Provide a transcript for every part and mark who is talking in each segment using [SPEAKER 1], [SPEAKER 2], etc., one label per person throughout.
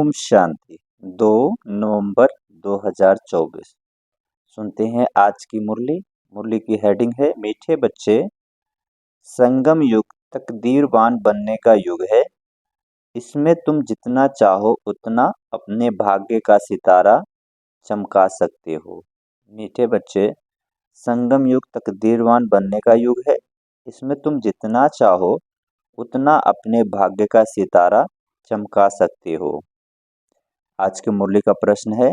[SPEAKER 1] ओम शांति। 2 नवंबर 2024। सुनते हैं आज की मुरली। मुरली की हेडिंग है मीठे बच्चे, संगम युग तकदीरवान बनने का युग है। इसमें तुम जितना चाहो उतना अपने भाग्य का सितारा चमका सकते हो। मीठे बच्चे, संगम युग तकदीरवान बनने का युग है। इसमें तुम जितना चाहो उतना अपने भाग्य का सितारा चमका सकते हो। आज की मुरली का प्रश्न है,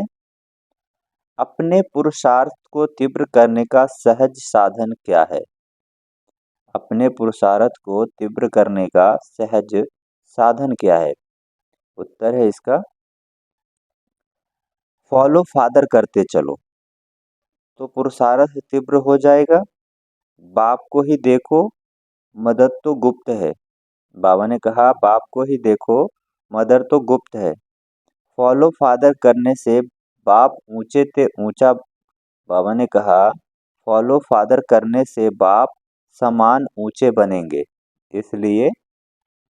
[SPEAKER 1] अपने पुरुषार्थ को तीव्र करने का सहज साधन क्या है? अपने पुरुषार्थ को तीव्र करने का सहज साधन क्या है? उत्तर है इसका, फॉलो फादर करते चलो तो पुरुषार्थ तीव्र हो जाएगा। बाप को ही देखो, मदद तो गुप्त है। बाबा ने कहा बाप को ही देखो, मदद तो गुप्त है। फॉलो फादर करने से बाप ऊंचे ते ऊंचा। बाबा ने कहा फॉलो फादर करने से बाप समान ऊंचे बनेंगे, इसलिए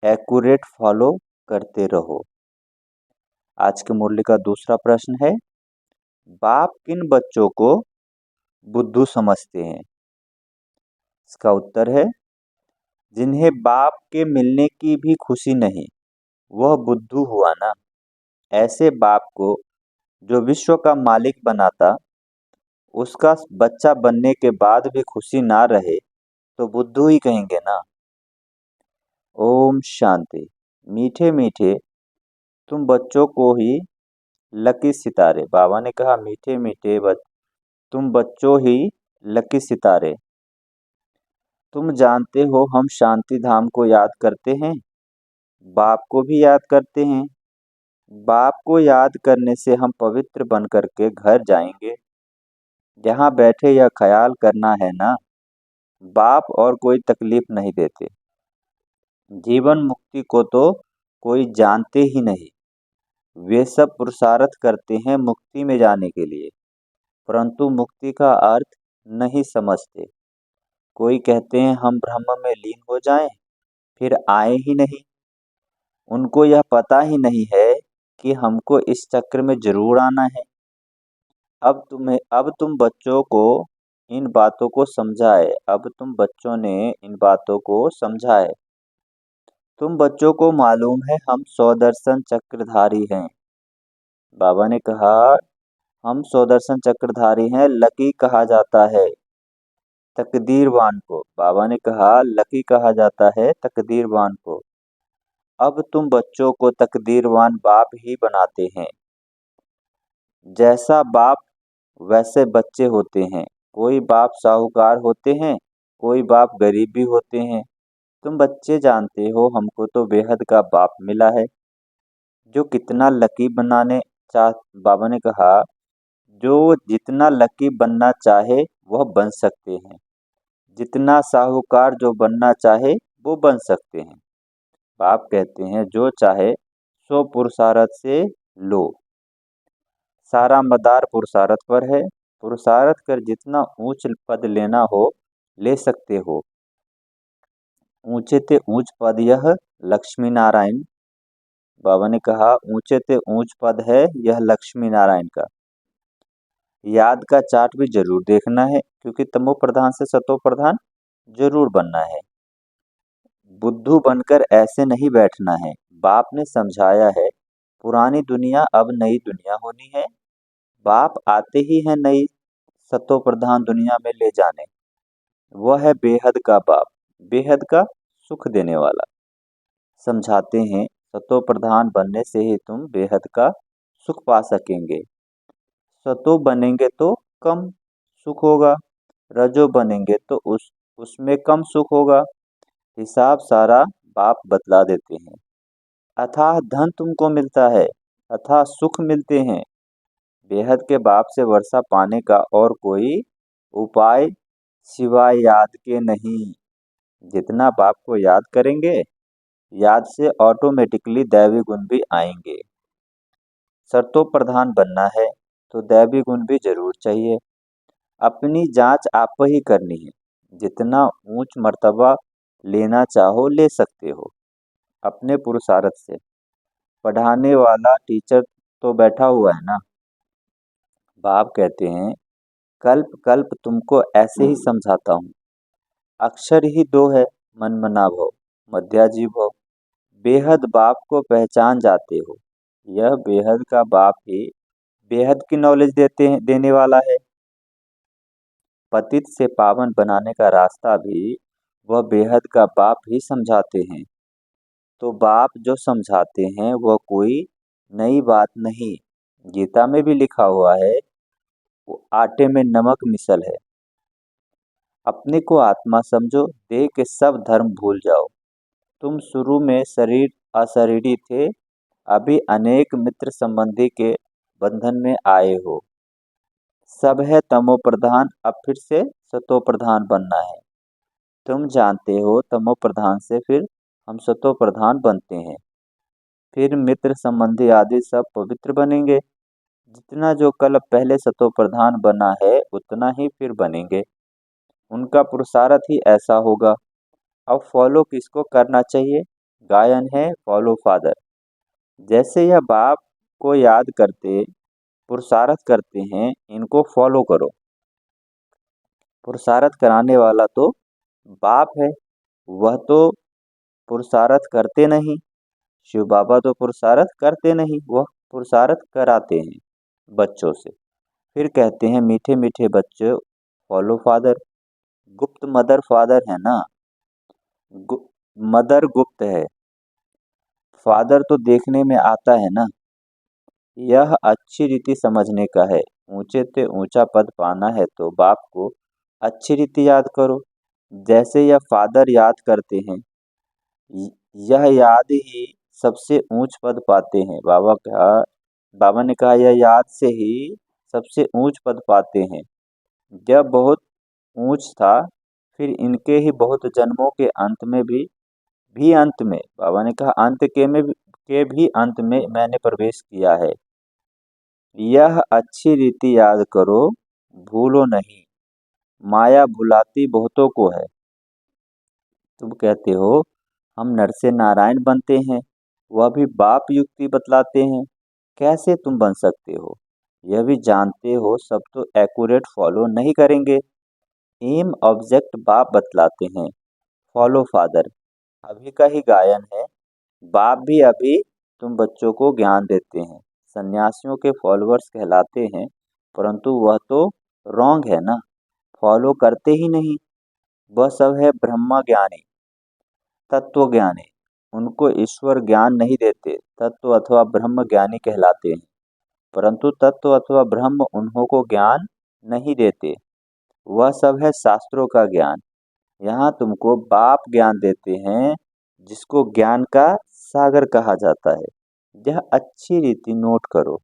[SPEAKER 1] एक्यूरेट फॉलो करते रहो। आज की मुरली का दूसरा प्रश्न है, बाप किन बच्चों को बुद्धू समझते हैं? इसका उत्तर है, जिन्हें बाप के मिलने की भी खुशी नहीं, वह बुद्धू हुआ ना। ऐसे बाप को जो विश्व का मालिक बनाता, उसका बच्चा बनने के बाद भी खुशी ना रहे तो बुद्धू ही कहेंगे ना। ओम शांति। मीठे मीठे तुम बच्चों को ही लकी सितारे। बाबा ने कहा मीठे मीठे तुम बच्चों ही लकी सितारे। तुम जानते हो हम शांति धाम को याद करते हैं, बाप को भी याद करते हैं। बाप को याद करने से हम पवित्र बन करके घर जाएंगे। जहाँ बैठे यह ख्याल करना है ना, बाप और कोई तकलीफ नहीं देते। जीवन मुक्ति को तो कोई जानते ही नहीं। वे सब पुरुषार्थ करते हैं मुक्ति में जाने के लिए, परंतु मुक्ति का अर्थ नहीं समझते। कोई कहते हैं हम ब्रह्म में लीन हो जाएं, फिर आए ही नहीं। उनको यह पता ही नहीं है कि हमको इस चक्र में जरूर आना है। अब तुम बच्चों को इन बातों को समझाए। अब तुम बच्चों ने इन बातों को समझाए। तुम बच्चों को मालूम है हम स्वदर्शन चक्रधारी हैं। बाबा ने कहा हम स्वदर्शन चक्रधारी हैं, लकी कहा जाता है तकदीरवान को। बाबा ने कहा लकी कहा जाता है तकदीरवान को। अब तुम बच्चों को तकदीरवान बाप ही बनाते हैं। जैसा बाप वैसे बच्चे होते हैं। कोई बाप साहूकार होते हैं, कोई बाप गरीब भी होते हैं। तुम बच्चे जानते हो हमको तो बेहद का बाप मिला है, जो कितना लकी बनाने चाह। बाबा ने कहा जो जितना लकी बनना चाहे वह बन सकते हैं, जितना साहूकार जो बनना चाहे वो बन सकते हैं। बाप कहते हैं जो चाहे सो पुरुषार्थ से लो। सारा मदार पुरुषार्थ पर है। पुरुषार्थ कर जितना ऊंच पद लेना हो ले सकते हो। ऊंचे ते ऊंच पद यह लक्ष्मी नारायण। बाबा ने कहा ऊंचे ते ऊंच पद है यह लक्ष्मी नारायण का। याद का चार्ट भी जरूर देखना है, क्योंकि तमो प्रधान से सतो प्रधान जरूर बनना है। बुद्धू बनकर ऐसे नहीं बैठना है। बाप ने समझाया है पुरानी दुनिया अब नई दुनिया होनी है। बाप आते ही है नई सतो प्रधान दुनिया में ले जाने। वह है बेहद का बाप, बेहद का सुख देने वाला। समझाते हैं सतो प्रधान बनने से ही तुम बेहद का सुख पा सकेंगे। सतो बनेंगे तो कम सुख होगा, रजो बनेंगे तो उसमें कम सुख होगा। हिसाब सारा बाप बतला देते हैं। अथाह धन तुमको मिलता है, अथाह सुख मिलते हैं। बेहद के बाप से वर्षा पाने का और कोई उपाय सिवाय याद के नहीं। जितना बाप को याद करेंगे, याद से ऑटोमेटिकली दैवी गुण भी आएंगे। शर्तों प्रधान बनना है तो दैवी गुण भी जरूर चाहिए। अपनी जांच आप ही करनी है। जितना ऊंच मर्तबा लेना चाहो ले सकते हो अपने पुरुषार्थ से। पढ़ाने वाला टीचर तो बैठा हुआ है ना। बाप कहते हैं, कल्प कल्प तुमको ऐसे ही समझाता हूँ। अक्षर ही दो है, मन मना भव, मध्याजी भव। बेहद बाप को पहचान जाते हो। यह बेहद का बाप ही बेहद की नॉलेज देने वाला है। पतित से पावन बनाने का रास्ता भी वह बेहद का बाप ही समझाते हैं। तो बाप जो समझाते हैं वह कोई नई बात नहीं। गीता में भी लिखा हुआ है, वो आटे में नमक मिसल है। अपने को आत्मा समझो, देह के सब धर्म भूल जाओ। तुम शुरू में शरीर अशरीरी थे, अभी अनेक मित्र संबंधी के बंधन में आए हो। सब है तमो प्रधान, अब फिर से सतो प्रधान बनना है। तुम जानते हो तमो प्रधान से फिर हम सतो प्रधान बनते हैं। फिर मित्र संबंधी आदि सब पवित्र बनेंगे। जितना जो कल पहले सतो प्रधान बना है उतना ही फिर बनेंगे। उनका पुरुषार्थ ही ऐसा होगा। अब फॉलो किसको करना चाहिए? गायन है फॉलो फादर। जैसे यह बाप को याद करते पुरुषार्थ करते हैं, इनको फॉलो करो। पुरुषार्थ कराने वाला तो बाप है, वह तो पुरुषार्थ करते नहीं। शिव बाबा तो पुरुषार्थ करते नहीं, वह पुरुषार्थ कराते हैं बच्चों से। फिर कहते हैं, मीठे मीठे बच्चे फॉलो फादर। गुप्त मदर फादर है ना। गु, मदर गुप्त है, फादर तो देखने में आता है ना। यह अच्छी रीति समझने का है। ऊंचे से ऊंचा पद पाना है तो बाप को अच्छी रीति याद करो। जैसे यह फादर याद करते हैं, य- यह याद ही सबसे ऊंच पद पाते हैं। बाबा ने कहा, यह याद से ही सबसे ऊंच पद पाते हैं। जब बहुत ऊंच था, फिर इनके ही बहुत जन्मों के अंत में भी अंत में, बाबा ने कहा अंत के भी अंत में मैंने प्रवेश किया है। यह अच्छी रीति याद करो, भूलो नहीं। माया भुलाती बहुतों को है। तुम कहते हो हम नर से नारायण बनते हैं, वह भी बाप युक्ति बतलाते हैं। कैसे तुम बन सकते हो? यह भी जानते हो सब तो एक्यूरेट फॉलो नहीं करेंगे। एम ऑब्जेक्ट बाप बतलाते हैं, फॉलो फादर अभी का ही गायन है। बाप भी अभी तुम बच्चों को ज्ञान देते हैं, सन्यासियों के फॉलोअर्स कहलाते हैं। परंतु वह तो रॉन्ग है ना, फॉलो करते ही नहीं। वह सब है ब्रह्मा ज्ञानी, तत्व ज्ञानी। उनको ईश्वर ज्ञान नहीं देते, तत्व अथवा ब्रह्म ज्ञानी कहलाते हैं। परंतु तत्व अथवा ब्रह्म उन्हों को ज्ञान नहीं देते, वह सब है शास्त्रों का ज्ञान। यहाँ तुमको बाप ज्ञान देते हैं, जिसको ज्ञान का सागर कहा जाता है। यह अच्छी रीति नोट करो,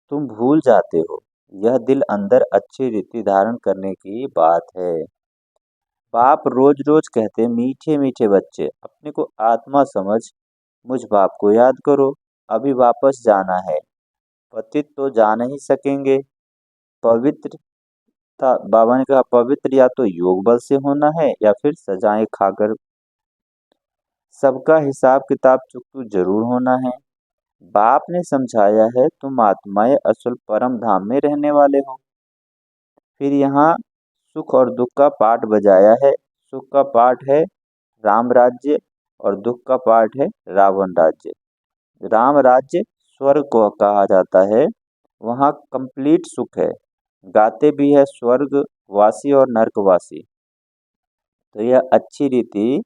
[SPEAKER 1] तुम भूल जाते हो। यह दिल अंदर अच्छी रीति धारण करने की बात है। बाप रोज रोज कहते, मीठे मीठे बच्चे अपने को आत्मा समझ मुझ बाप को याद करो। अभी वापस जाना है, पतित तो जा नहीं सकेंगे। पवित्र बाबा ने कहा, पवित्र या तो योग बल से होना है या फिर सजाएं खाकर। सबका हिसाब किताब चुकतू जरूर होना है। बाप ने समझाया है, तुम आत्माएं असल परम धाम में रहने वाले हो। फिर यहाँ सुख और दुख का पाठ बजाया है। सुख का पाठ है राम राज्य और दुख का पाठ है रावण राज्य। राम राज्य स्वर्ग को कहा जाता है, वहाँ कंप्लीट सुख है। गाते भी है स्वर्गवासी और नरकवासी। तो यह अच्छी रीति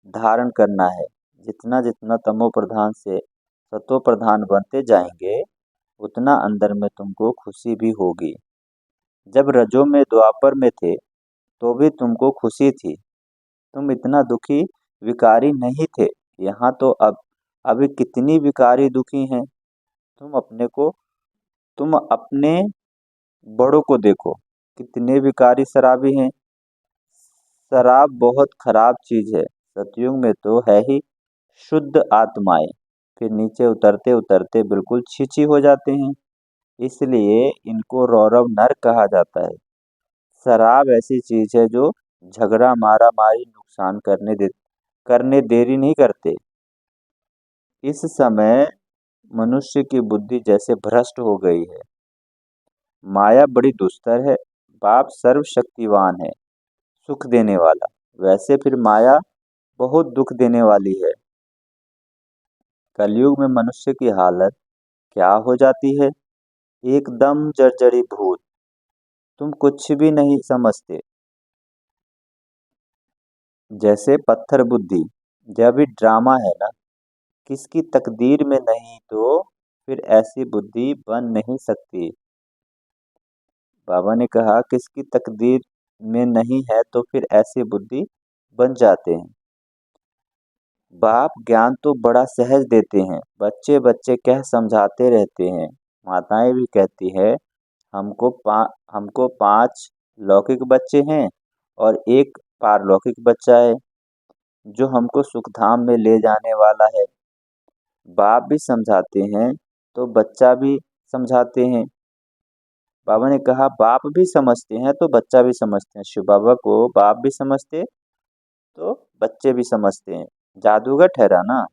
[SPEAKER 1] धारण करना है। जितना जितना तमो प्रधान से सतो प्रधान बनते जाएंगे, उतना अंदर में तुमको खुशी भी होगी। जब रजो में द्वापर में थे तो भी तुमको खुशी थी, तुम इतना दुखी विकारी नहीं थे। यहाँ तो अब अभी कितनी विकारी दुखी हैं। तुम अपने बड़ों को देखो, कितने विकारी शराबी हैं। शराब बहुत खराब चीज है। सतयुग में तो है ही शुद्ध आत्माएं, फिर नीचे उतरते उतरते बिल्कुल छीछी हो जाते हैं। इसलिए इनको रौरव नर कहा जाता है। शराब ऐसी चीज है जो झगड़ा मारा मारी नुकसान करने देरी नहीं करते। इस समय मनुष्य की बुद्धि जैसे भ्रष्ट हो गई है। माया बड़ी दुस्तर है। बाप सर्वशक्तिवान है, सुख देने वाला। वैसे फिर माया बहुत दुख देने वाली है। कलयुग में मनुष्य की हालत क्या हो जाती है? एकदम जर्जरी भूत। तुम कुछ भी नहीं समझते। जैसे पत्थर बुद्धि। यह भी ड्रामा है ना। किसकी तकदीर में नहीं तो फिर ऐसी बुद्धि बन नहीं सकती। बाबा ने कहा किसकी तकदीर में नहीं है तो फिर ऐसी बुद्धि बन जाते हैं। बाप ज्ञान तो बड़ा सहज देते हैं, बच्चे बच्चे कह समझाते रहते हैं। माताएं भी कहती है हमको 5 लौकिक बच्चे हैं और एक पारलौकिक बच्चा है जो हमको सुखधाम में ले जाने वाला है। बाप भी समझाते हैं तो बच्चा भी समझाते हैं। बाबा ने कहा बाप भी समझते हैं तो बच्चा भी समझते हैं। शिव बाबा को बाप भी समझते तो बच्चे भी समझते हैं। जादूगर ठहरा ना।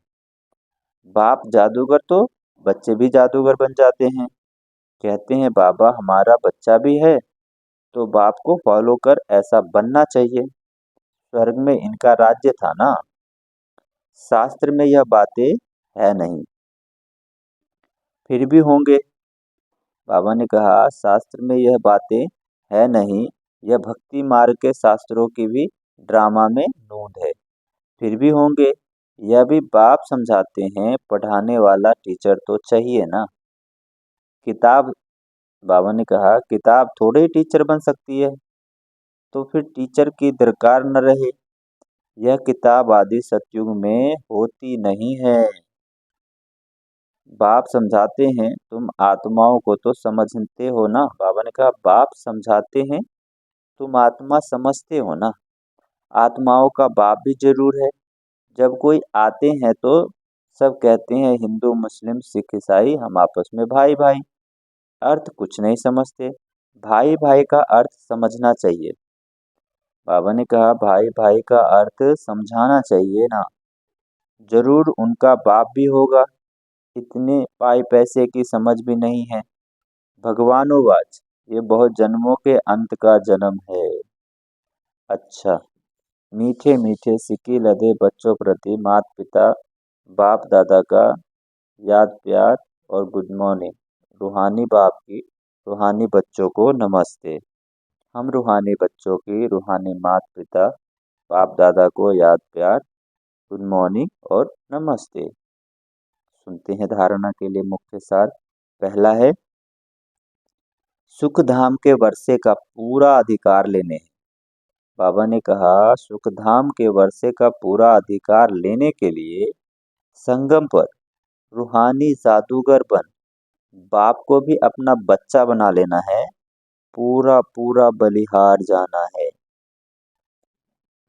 [SPEAKER 1] बाप जादूगर तो बच्चे भी जादूगर बन जाते हैं। कहते हैं बाबा हमारा बच्चा भी है तो बाप को फॉलो कर ऐसा बनना चाहिए। स्वर्ग में इनका राज्य था ना। शास्त्र में यह बातें है नहीं, फिर भी होंगे। बाबा ने कहा शास्त्र में यह बातें है नहीं। यह भक्ति मार्ग के शास्त्रों की भी ड्रामा में नूंद है, फिर भी होंगे। यह भी बाप समझाते हैं, पढ़ाने वाला टीचर तो चाहिए ना। किताब बाबा ने कहा किताब थोड़े ही टीचर बन सकती है, तो फिर टीचर की दरकार न रहे। यह किताब आदि सतयुग में होती नहीं है। बाप समझाते हैं तुम आत्माओं को तो समझते हो ना। बाबा ने कहा बाप समझाते हैं तुम आत्मा समझते हो ना। आत्माओं का बाप भी जरूर है। जब कोई आते हैं तो सब कहते हैं हिंदू मुस्लिम सिख ईसाई हम आपस में भाई भाई। अर्थ कुछ नहीं समझते। भाई भाई का अर्थ समझना चाहिए। बाबा ने कहा भाई भाई का अर्थ समझाना चाहिए ना। जरूर उनका बाप भी होगा। इतने पाई पैसे की समझ भी नहीं है। भगवानोवाच ये बहुत जन्मों के अंत का जन्म है। अच्छा। मीठे मीठे सिक्के लदे बच्चों प्रति माता पिता बाप दादा का याद प्यार और गुड मॉर्निंग। रूहानी बाप की रूहानी बच्चों को नमस्ते। हम रूहानी बच्चों की रूहानी माता पिता बाप दादा को याद प्यार, गुड मॉर्निंग और नमस्ते। सुनते हैं धारणा के लिए मुख्य सार। पहला है सुख धाम के वर्षे का पूरा अधिकार लेने। बाबा ने कहा सुखधाम के वर्षे का पूरा अधिकार लेने के लिए संगम पर रूहानी जादूगर बन बाप को भी अपना बच्चा बना लेना है। पूरा पूरा बलिहार जाना है।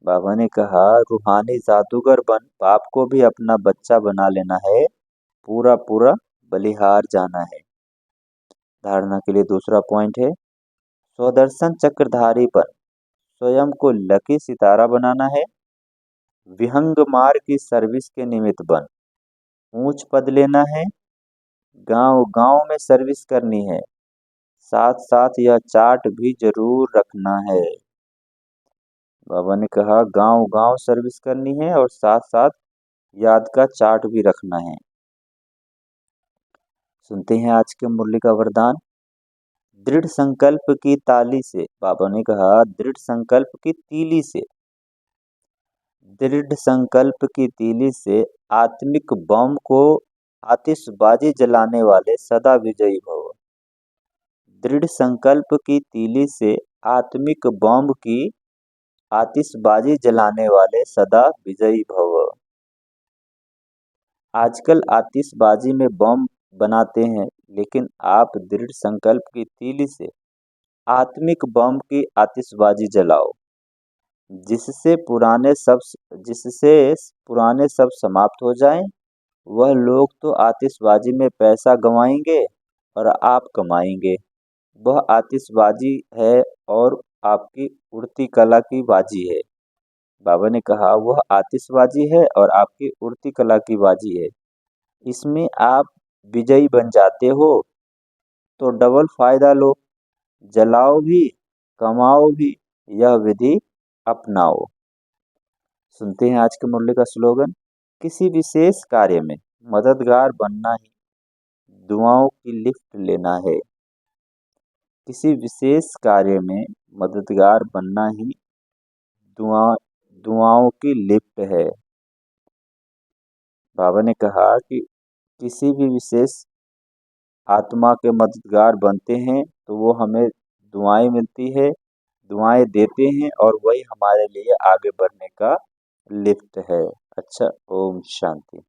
[SPEAKER 1] बाबा ने कहा रूहानी जादूगर बन बाप को भी अपना बच्चा बना लेना है। पूरा पूरा बलिहार जाना है। धारणा के लिए दूसरा पॉइंट है स्वदर्शन चक्रधारी बन स्वयं को लकी सितारा बनाना है। विहंगमार की सर्विस के निमित्त बन ऊंच पद लेना है। गांव गांव में सर्विस करनी है। साथ साथ यह चार्ट भी जरूर रखना है। बाबा ने कहा गांव गांव सर्विस करनी है और साथ साथ याद का चार्ट भी रखना है। सुनते हैं आज के मुरली का वरदान। दृढ़ संकल्प की ताली से बाबा ने कहा दृढ़ संकल्प की तीली से दृढ़ संकल्प की तीली से आत्मिक बम को आतिशबाजी जलाने वाले सदा विजयी भव। दृढ़ संकल्प की तीली से आत्मिक बम की आतिशबाजी जलाने वाले सदा विजयी भव। आजकल आतिशबाजी में बम बनाते हैं, लेकिन आप दृढ़ संकल्प की तीली से आत्मिक बम की आतिशबाजी जलाओ। जिससे जिससे पुराने सब समाप्त हो जाएं। वह लोग तो आतिशबाजी में पैसा गंवाएंगे और आप कमाएंगे। वह आतिशबाजी है और आपकी उड़ती कला की बाजी है। बाबा ने कहा वह आतिशबाजी है और आपकी उड़ती कला की बाजी है। इसमें आप विजयी बन जाते हो तो डबल फायदा लो। जलाओ भी, कमाओ भी, यह विधि अपनाओ। सुनते हैं आज के मुरली का स्लोगन। किसी विशेष कार्य में मददगार बनना ही दुआओं की लिफ्ट लेना है। किसी विशेष कार्य में मददगार बनना ही दुआ दुआओं की लिफ्ट है। बाबा ने कहा कि किसी भी विशेष आत्मा के मददगार बनते हैं तो वो हमें दुआएं मिलती है, दुआएं देते हैं और वही हमारे लिए आगे बढ़ने का लिफ्ट है। अच्छा, ओम शांति।